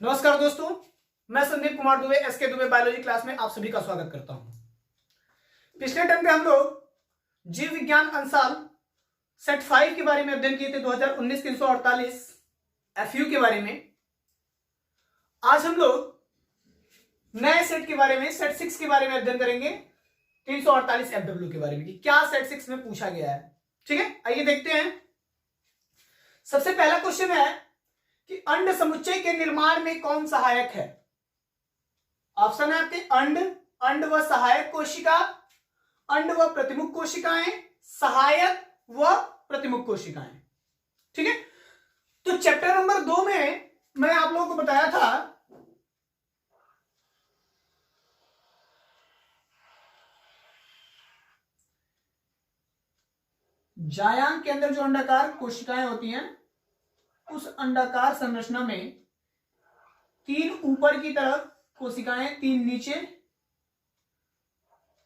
नमस्कार दोस्तों, मैं Sandeep Kumar Dubey SK Dubey biology class में आप सभी का स्वागत करता हूं। पिछले टर्म में हम लोग जीव विज्ञान अंशाल सेट 5 के बारे में अध्ययन किए थे 2019 348 एफयू के बारे में। आज हम लोग नए सेट के बारे में सेट 6 के बारे में अध्ययन करेंगे 348 एफडब्ल्यू के बारे में कि क्या सेट 6 में पूछा गया है। ठीक है, आइए देखते हैं। सबसे पहला क्वेश्चन है कि अंड समुच्चय के निर्माण में कौन सहायक है। ऑप्शन है आपके अंड व सहायक कोशिका, अंड व प्रतिमुख कोशिकाएं, सहायक व प्रतिमुख कोशिकाएं। ठीक है, तो चैप्टर नंबर 2 में मैं आप लोगों को बताया था जायांग के अंदर जो अंडाकार कोशिकाएं होती हैं उस अंडाकार संरचना में 3 ऊपर की तरफ कोशिकाएं, 3 नीचे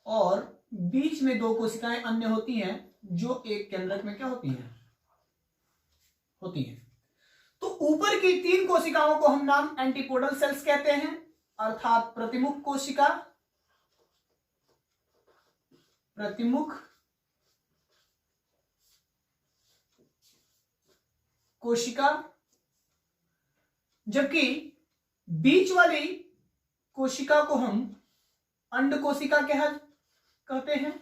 और बीच में 2 कोशिकाएं अन्य होती हैं जो एक केंद्रक में क्या होती हैं। तो ऊपर की 3 कोशिकाओं को हम नाम एंटीपोडल सेल्स कहते हैं, अर्थात प्रतिमुख कोशिका, जबकि बीच वाली कोशिका को हम अंड कोशिका कहते हैं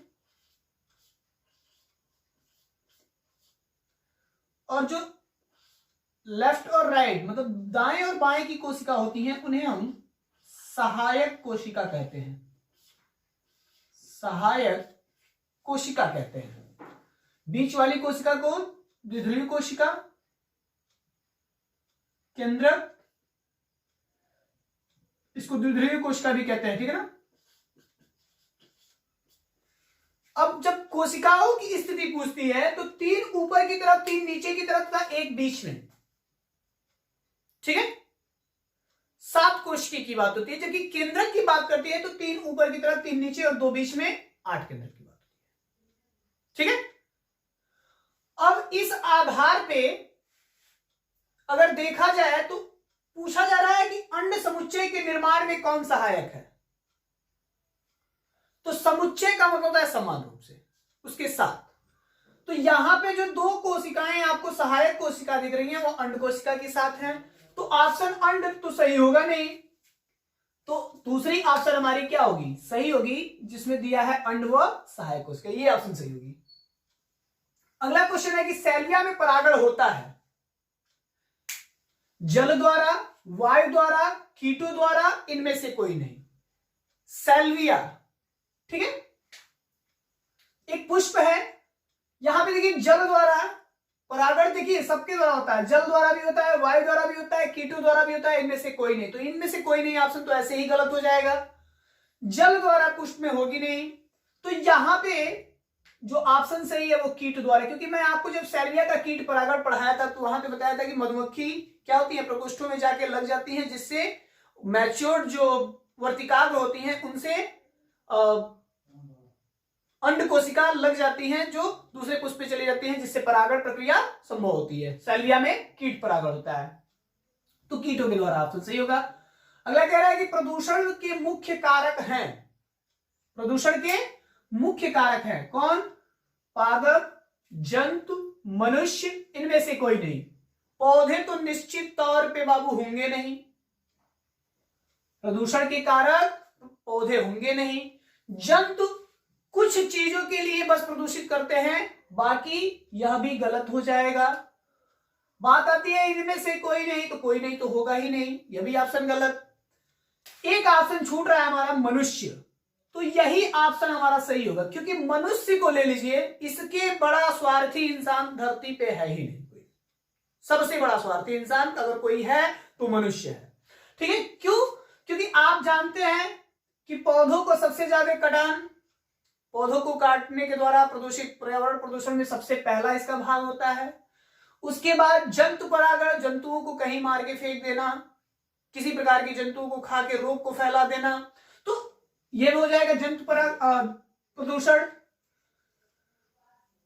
और जो लेफ्ट और राइट मतलब दाएं और बाएं की कोशिका होती हैं उन्हें हम सहायक कोशिका कहते हैं। बीच वाली कोशिका को द्विध्रुवीय कोशिका, केंद्रक, इसको द्विध्रुवीय कोशिका भी कहते हैं। ठीक है ना। अब जब कोशिकाओं की स्थिति पूछती है तो 3 ऊपर की तरफ, 3 नीचे की तरफ का, एक बीच में। ठीक है, 7 कोशिका की बात होती है, जबकि केंद्रक की बात करती है तो 3 ऊपर की तरफ, 3 नीचे और 2 बीच में, 8 केंद्रक की बात होती है। ठीक है, अब इस आधार पे अगर देखा जाए तो पूछा जा रहा है कि अंड समुच्चय के निर्माण में कौन सहायक है। तो समुच्चय का मतलब होता है समान रूप से उसके साथ। तो यहां पे जो 2 कोशिकाएं आपको सहायक कोशिका दिख रही हैं वो अंड कोशिका के साथ हैं, तो ऑप्शन अंड तो सही होगा नहीं, तो दूसरी ऑप्शन हमारी क्या होगी, सही होगी, जिसमें दिया है अंड व सहायक कोशिका, ये ऑप्शन सही होगी। अगला क्वेश्चन है कि सैल्विया में परागण होता है जल द्वारा, वायु द्वारा, कीटों द्वारा, इनमें से कोई नहीं। सैल्विया, ठीक है, एक पुष्प है, यहां पे देखिए जल द्वारा परागण, देखिए सबके द्वारा होता है, जल द्वारा भी होता है, वायु द्वारा भी होता है, कीटों द्वारा भी होता है, इनमें से कोई नहीं। तो इनमें से कोई नहीं ऑप्शन तो ऐसे ही गलत हो जाएगा, जल द्वारा पुष्प में होगी नहीं। तो यहां पे जो ऑप्शन सही है वो कीट द्वारा, क्योंकि मैं आपको जब सैल्विया का कीट परागण पढ़ाया था तो वहां पे बताया था कि मधुमक्खी क्या होती है, प्रकोष्ठों में जाके लग जाती है, जिससे मैच्योर्ड जो वर्तिकाग्र होती हैं उनसे अंड कोशिका लग जाती हैं जो दूसरे पुष्प पे चली जाती हैं, जिससे परागण प्रक्रिया संभव होती है। सैल्विया में कीट परागण होता है, तो कीटों के द्वारा ऑप्शन सही होगा। अगला कह रहा है कि प्रदूषण के मुख्य कारक हैं कौन, पादप, जंतु, मनुष्य, इनमें से कोई नहीं। पौधे तो निश्चित तौर पे बाबू होंगे नहीं, प्रदूषण के कारक पौधे होंगे नहीं। जंतु कुछ चीजों के लिए बस प्रदूषित करते हैं, बाकी यह भी गलत हो जाएगा। बात आती है इनमें से कोई नहीं, तो कोई नहीं तो होगा ही नहीं, यह भी ऑप्शन गलत। एक ऑप्शन छूट रहा है हमारा, मनुष्य, तो यही ऑप्शन हमारा सही होगा, क्योंकि मनुष्य को ले लीजिए, इसके बड़ा स्वार्थी इंसान धरती पे है ही नहीं कोई। सबसे बड़ा स्वार्थी इंसान अगर कोई है तो मनुष्य है। ठीक है, क्यों, क्योंकि आप जानते हैं कि पौधों को सबसे ज्यादा कटान, पौधों को काटने के द्वारा प्रदूषित, पर्यावरण प्रदूषण में सबसे पहला इसका भाग होता है। उसके बाद जंतु परागण, जंतुओं को कहीं मार के फेंक देना, किसी प्रकार के जंतुओं को खा के रोग को फैला देना, तो यह हो जाएगा जंतु प्रदूषण।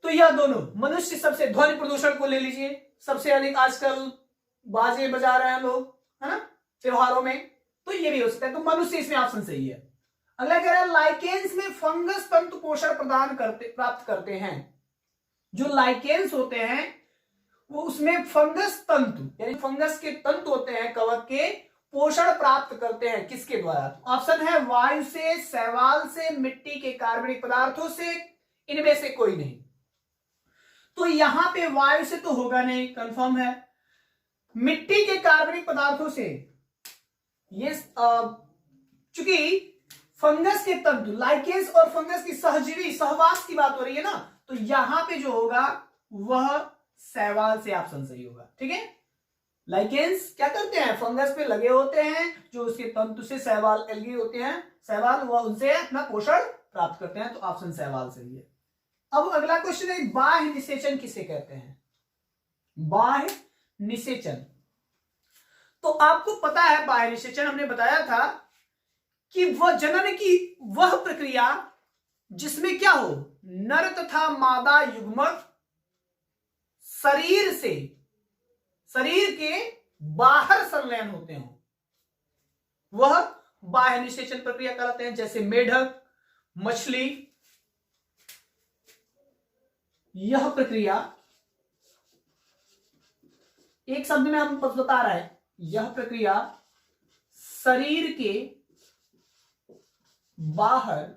तो यह दोनों, मनुष्य सबसे, ध्वनि प्रदूषण को ले लीजिए, सबसे अधिक आजकल बाजे बजा रहे हैं लोग, है ना, त्योहारों में, तो ये भी हो सकता है। तो मनुष्य इसमें ऑप्शन सही है। अगला कह रहा है लाइकेंस में फंगस तंतु पोषण प्राप्त करते हैं। जो लाइकेंस होते हैं वो उसमें फंगस तंतु यानी फंगस के तंतु होते हैं कवक के, पोषण प्राप्त करते हैं किसके द्वारा? ऑप्शन है वायु से, शैवाल से, मिट्टी के कार्बनिक पदार्थों से, इनमें से कोई नहीं। तो यहां पे वायु से तो होगा नहीं, कंफर्म है। मिट्टी के कार्बनिक पदार्थों से, ये चूंकि फंगस के तंतु, लाइकेंस और फंगस की सहजीवी सहवास की बात हो रही है ना, तो यहां पे जो होगा वह शैवाल से ऑप्शन सही होगा। ठीक है, लाइकेंस क्या करते हैं? फंगस पे लगे होते हैं, जो उसके तंतु से शैवाल एल्गी होते हैं, शैवाल, वह उनसे अपना पोषण प्राप्त करते हैं, तो ऑप्शन शैवाल सही है। अब अगला क्वेश्चन है बाह्य निषेचन किसे कहते हैं? बाह्य निषेचन, तो आपको पता है बाह्य निषेचन, हमने बताया था कि वह जनन की वह प्रक्रिया जिसमें क्या हो, नर तथा मादा युग्मक शरीर से, शरीर के बाहर संलयन होते हो, वह बाह्य निषेचन प्रक्रिया कहलाते हैं। जैसे मेढक, मछली, यह प्रक्रिया एक शब्द में हम बता रहा है, यह प्रक्रिया शरीर के बाहर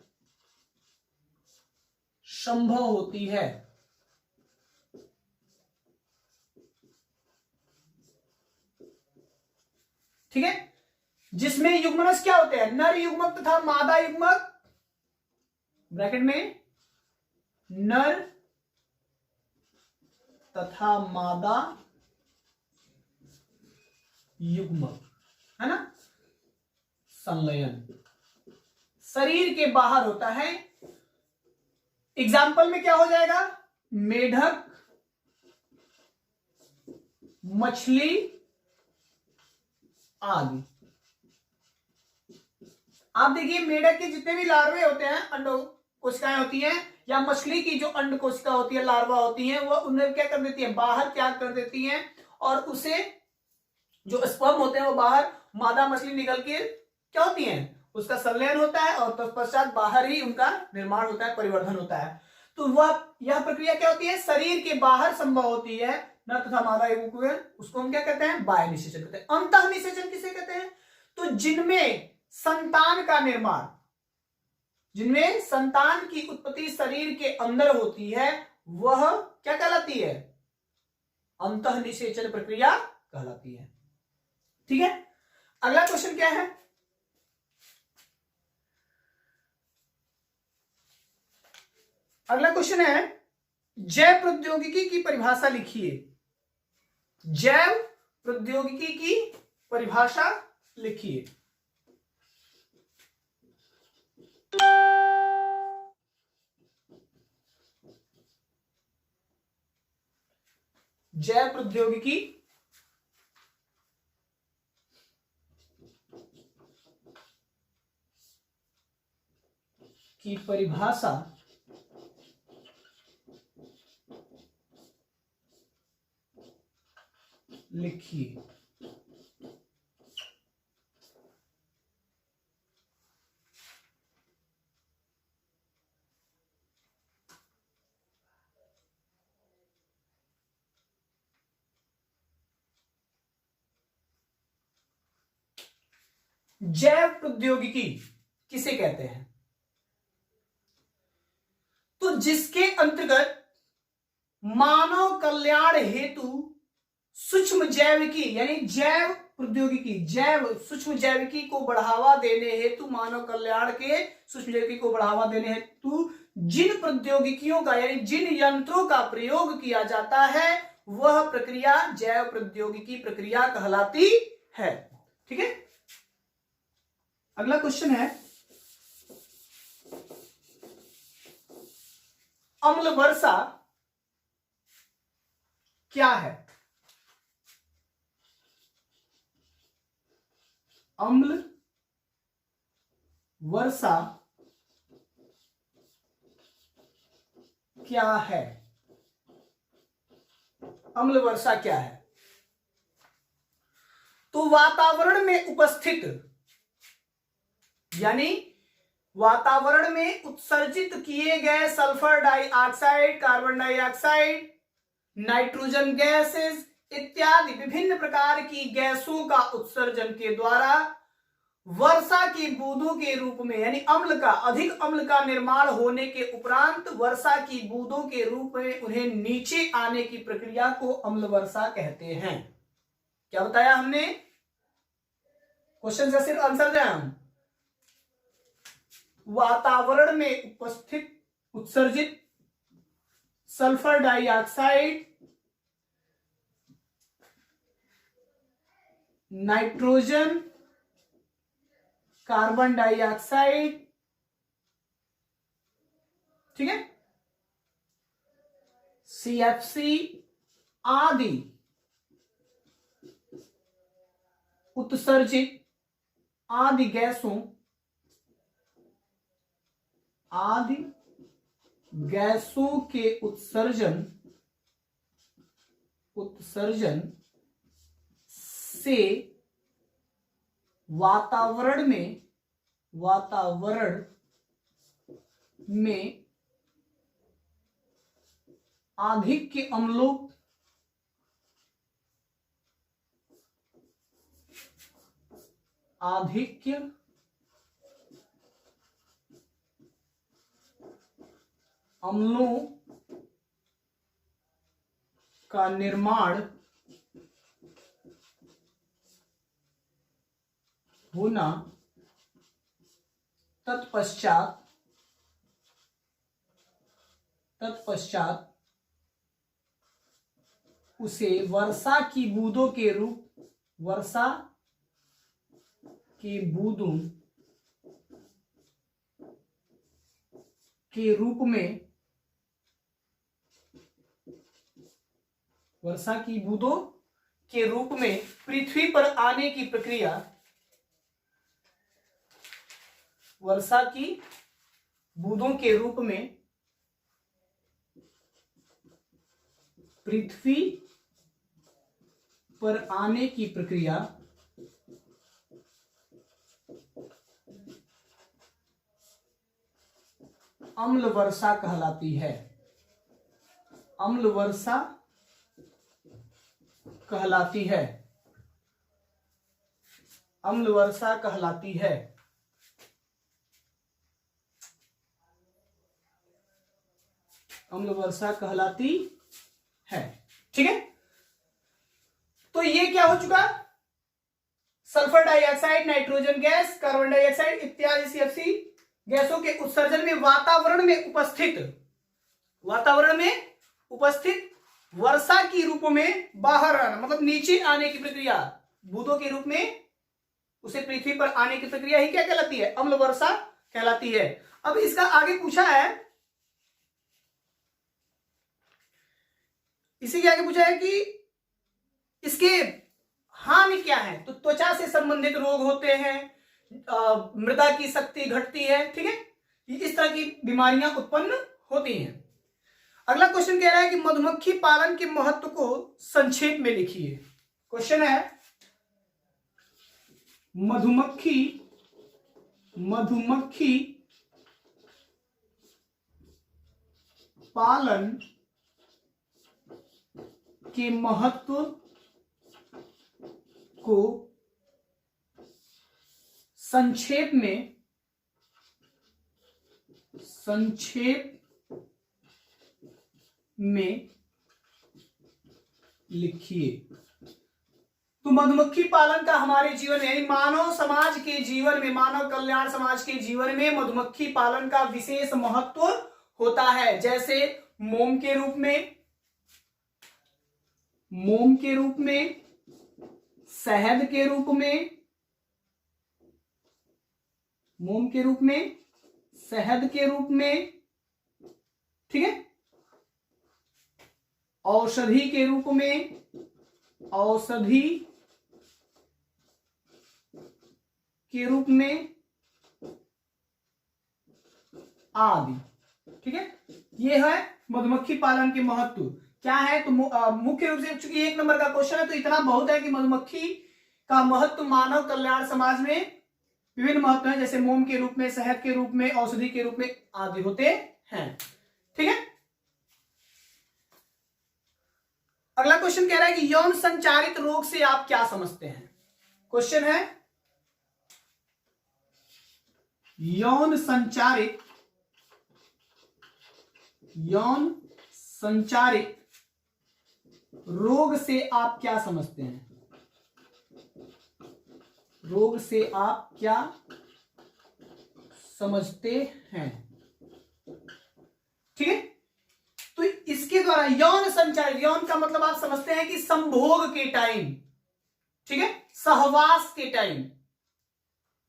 संभव होती है। ठीक है, जिसमें युग्मनस क्या होते हैं? नर युग्मक तथा मादा युग्मक, ब्रैकेट में नर तथा मादा युग्मक, है ना, संलयन शरीर के बाहर होता है। एग्जाम्पल में क्या हो जाएगा? मेढक, मछली आदि। आप देखिए मेढक के जितने भी लार्वे होते हैं, अंडो कोशिकाएं होती हैं, या मछली की जो अंड कोशिका होती है, लार्वा होती है, वह उन्हें क्या कर देती है? बाहर त्याग कर देती हैं, और उसे जो स्पर्म होते हैं वो बाहर, मादा मछली निकल के क्या होती है? उसका संलयन होता है, और तत्पश्चात बाहर ही उनका निर्माण होता है, परिवर्धन होता है। तो वह यह प्रक्रिया क्या होती है? शरीर के बाहर संभव होती है, नर तथा मादा युग्मक, उसको हम क्या कहते हैं? बाह्य निषेचन कहते हैं। अंतः निषेचन किसे कहते हैं? तो जिनमें संतान का निर्माण, जिनमें संतान की उत्पत्ति शरीर के अंदर होती है, वह क्या कहलाती है? अंतः निषेचन प्रक्रिया कहलाती है। ठीक है, अगला क्वेश्चन क्या है? अगला क्वेश्चन है जैव प्रौद्योगिकी की परिभाषा लिखिए। जैव प्रौद्योगिकी की परिभाषा लिखिए। जैव प्रौद्योगिकी की परिभाषा लिखिए। जैव प्रौद्योगिकी किसे कहते हैं? तो जिसके अंतर्गत मानव कल्याण हेतु सूक्ष्म जैविकी यानी जैव प्रौद्योगिकी, जैव सूक्ष्म जैविकी को बढ़ावा देने हेतु, मानव कल्याण के सूक्ष्म जैविकी को बढ़ावा देने हेतु जिन प्रौद्योगिकियों का यानी जिन यंत्रों का प्रयोग किया जाता है, वह प्रक्रिया जैव प्रौद्योगिकी प्रक्रिया कहलाती है। ठीक है, अगला क्वेश्चन है अम्ल वर्षा क्या है? अम्ल वर्षा क्या है? अम्ल वर्षा क्या है? तो तो वातावरण में उपस्थित, यानी वातावरण में उत्सर्जित किए गए sulphur dioxide, carbon dioxide, nitrogen gases इत्यादि विभिन्न प्रकार की गैसों का उत्सर्जन के द्वारा वर्षा की बूंदों के रूप में, यानी अधिक अम्ल का निर्माण होने के उपरांत वर्षा की बूंदों के रूप में उन्हें नीचे आने की प्रक्रिया को अम्ल वर्षा कहते हैं। क्या बताया हमने? क्वेश्चन से सिर्फ आंसर दें हम। वातावरण में उपस्थित उत्सर्जित sulphur dioxide, nitrogen, carbon dioxide, ठीक है, CFC आदि उत्सर्जित आदि गैसों के उत्सर्जन से वातावरण में आधिक्य अम्लों का निर्माण होना, तत्पश्चात उसे वर्षा की बूंदों के रूप में पृथ्वी पर आने की प्रक्रिया, वर्षा की बूंदों के रूप में पृथ्वी पर आने की प्रक्रिया अम्ल वर्षा कहलाती है। अम्ल वर्षा कहलाती है। अम्ल वर्षा कहलाती है। अम्ल वर्षा कहलाती है। ठीक है, तो ये क्या हो चुका? Sulphur dioxide, nitrogen gas, carbon dioxide इत्यादि CFC गैसों के उत्सर्जन में वातावरण में उपस्थित वर्षा की रूप में बाहर आना, मतलब नीचे आने की प्रक्रिया, बूंदों के रूप में उसे पृथ्वी पर आने की प्रक्रिया ही क्या कहलाती है? अम्ल वर्षा कहलाती है। अब इसका आगे पूछा है, इसी के आगे पूछा है कि इसके हानि क्या है? तो त्वचा से संबंधित रोग होते हैं, मृदा की शक्ति घटती है, ठीक है, इस तरह की बीमारियां उत्पन्न होती हैं। अगला क्वेश्चन कह रहा है कि मधुमक्खी पालन के महत्व को संक्षेप में लिखिए। क्वेश्चन है मधुमक्खी पालन के महत्व को संक्षेप में लिखिए। तो मधुमक्खी पालन का हमारे जीवन में, यानी मानव समाज के जीवन में, मानव कल्याण समाज के जीवन में मधुमक्खी पालन का विशेष महत्व होता है। जैसे मोम के रूप में, शहद के रूप में, मोम के रूप में, शहद के रूप में, ठीक है, औषधि के रूप में, औषधि के रूप में आदि, ठीक है। ये है मधुमक्खी पालन के महत्व क्या है। तो मुख्य रूप से, चूंकि 1 नंबर का क्वेश्चन है तो इतना बहुत है कि मधुमक्खी का महत्व मानव कल्याण समाज में विभिन्न महत्व है, जैसे मोम के रूप में, शहद के रूप में, औषधि के रूप में आदि होते हैं। ठीक है। अगला क्वेश्चन कह रहा है कि यौन संचारित रोग से आप क्या समझते हैं। क्वेश्चन है यौन संचारित रोग से आप क्या समझते हैं। रोग से आप क्या समझते हैं। ठीक है। तो इसके द्वारा यौन संचारित, यौन का मतलब आप समझते हैं कि संभोग के टाइम, ठीक है, सहवास के टाइम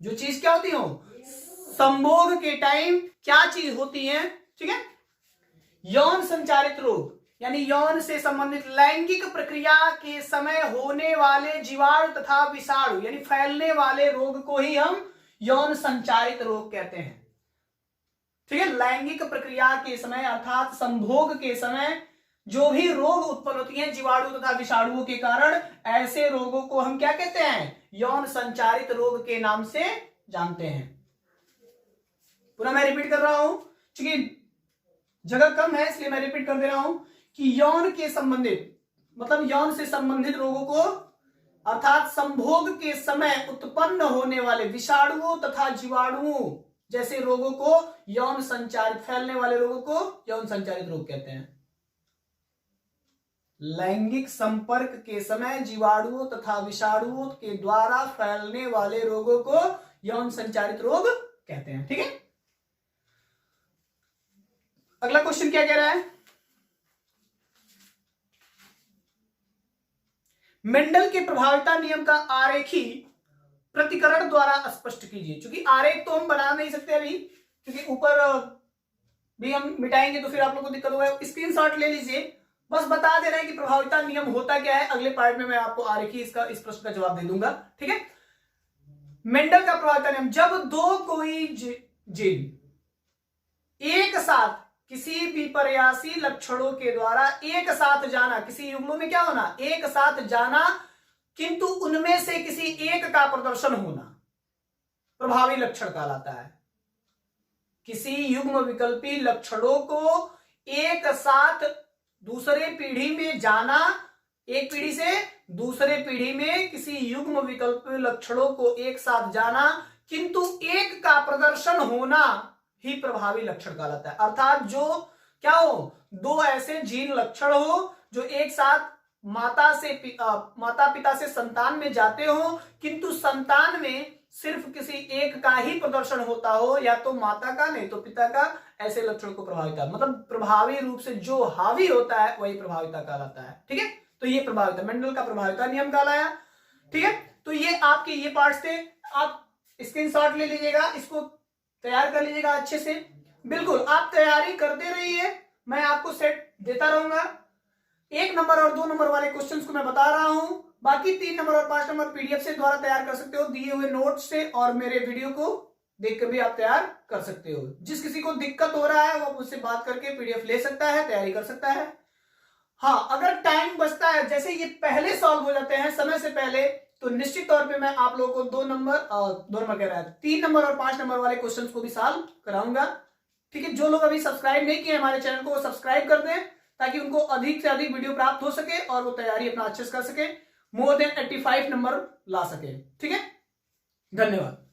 जो चीज क्या होती हो, संभोग के टाइम क्या चीज होती है। ठीक है। यौन संचारित रोग यानी यौन से संबंधित लैंगिक प्रक्रिया के समय होने वाले जीवाणु तथा विषाणु यानी फैलने वाले रोग को ही हम यौन संचारित रोग कहते हैं। ठीक है। लैंगिक प्रक्रिया के समय अर्थात संभोग के समय जो भी रोग उत्पन्न होती हैं जीवाणु तथा विषाणुओं के कारण, ऐसे रोगों को हम क्या कहते हैं, यौन संचारित रोग के नाम से जानते हैं। पुनः मैं रिपीट कर रहा हूं क्योंकि जगह कम है इसलिए मैं रिपीट कर दे रहा हूं कि यौन के संबंधित मतलब यौन से संबंधित रोगों को अर्थात संभोग के समय उत्पन्न होने वाले विषाणुओं तथा जीवाणुओं जैसे रोगों को यौन संचारित, फैलने वाले रोगों को यौन संचारित रोग कहते हैं। लैंगिक संपर्क के समय जीवाणुओं तथा विषाणुओं के द्वारा फैलने वाले रोगों को यौन संचारित रोग कहते हैं। ठीक है। अगला क्वेश्चन क्या कह रहा है, मेंडल के प्रभाविता नियम का आरेखी प्रतिकरण द्वारा स्पष्ट कीजिए। क्योंकि आरेख तो हम बना नहीं सकते अभी, क्योंकि ऊपर भी हम मिटाएंगे तो फिर आप लोगों को दिक्कत होगा। स्क्रीनशॉट ले लीजिए, बस बता दे रहे हैं कि प्रभाविता नियम होता क्या है। अगले पार्ट में मैं आपको आरेखी इस प्रश्न का जवाब दे दूंगा। ठीक है। मेंडल का प्रभाविता नियम, जब दो कोई जीन एक साथ किसी विपर्यासी लक्षणों के द्वारा एक साथ जाना, किसी युग्मों में क्या होना, एक साथ जाना, किंतु उनमें से किसी एक का प्रदर्शन होना प्रभावी लक्षण कहलाता है। किसी युग्म विकल्पी लक्षणों को एक साथ दूसरे पीढ़ी में जाना, एक पीढ़ी से दूसरे पीढ़ी में किसी युग्म विकल्पी लक्षणों को एक साथ जाना, किंतु एक का प्रदर्शन होना ही प्रभावी लक्षण कहलाता है। अर्थात जो क्या हो, दो ऐसे जीन लक्षण हो जो एक साथ माता पिता से संतान में जाते हो, किंतु संतान में सिर्फ किसी एक का ही प्रदर्शन होता हो, या तो माता का नहीं तो पिता का, ऐसे लक्षण को प्रभाविता मतलब प्रभावी रूप से जो हावी होता है वही प्रभाविता कहलाता है। ठीक है। तो ये प्रभाविता, मेंडल का प्रभाविता नियम कहलाया। ठीक है। तो ये आपके ये पार्ट्स थे, आप स्क्रीनशॉट ले लीजिएगा, इसको तैयार कर लीजिएगा अच्छे से। बिल्कुल आप तैयारी करते रहिए, मैं आपको सेट देता रहूंगा। 1 नंबर और 2 नंबर वाले क्वेश्चंस को मैं बता रहा हूं, बाकी 3 नंबर और 5 नंबर पीडीएफ से द्वारा तैयार कर सकते हो, दिए हुए नोट्स से, और मेरे वीडियो को देखकर भी आप तैयार कर सकते हो। जिस किसी को दिक्कत हो रहा है वो मुझसे बात करके पीडीएफ ले सकता है, तैयारी कर सकता है। हाँ, अगर टाइम बचता है, जैसे ये पहले सॉल्व हो जाते हैं समय से पहले, तो निश्चित तौर पे मैं आप लोगों को 2 नंबर कह रहा है 3 नंबर और 5 नंबर वाले क्वेश्चंस को भी सॉल्व कराऊंगा। ठीक है। जो लोग अभी सब्सक्राइब नहीं किए हमारे चैनल को, वो सब्सक्राइब कर दें ताकि उनको अधिक से अधिक वीडियो प्राप्त हो सके और वो तैयारी अपना अच्छे से कर सके, मोर देन 85 नंबर ला सके। ठीक है। धन्यवाद।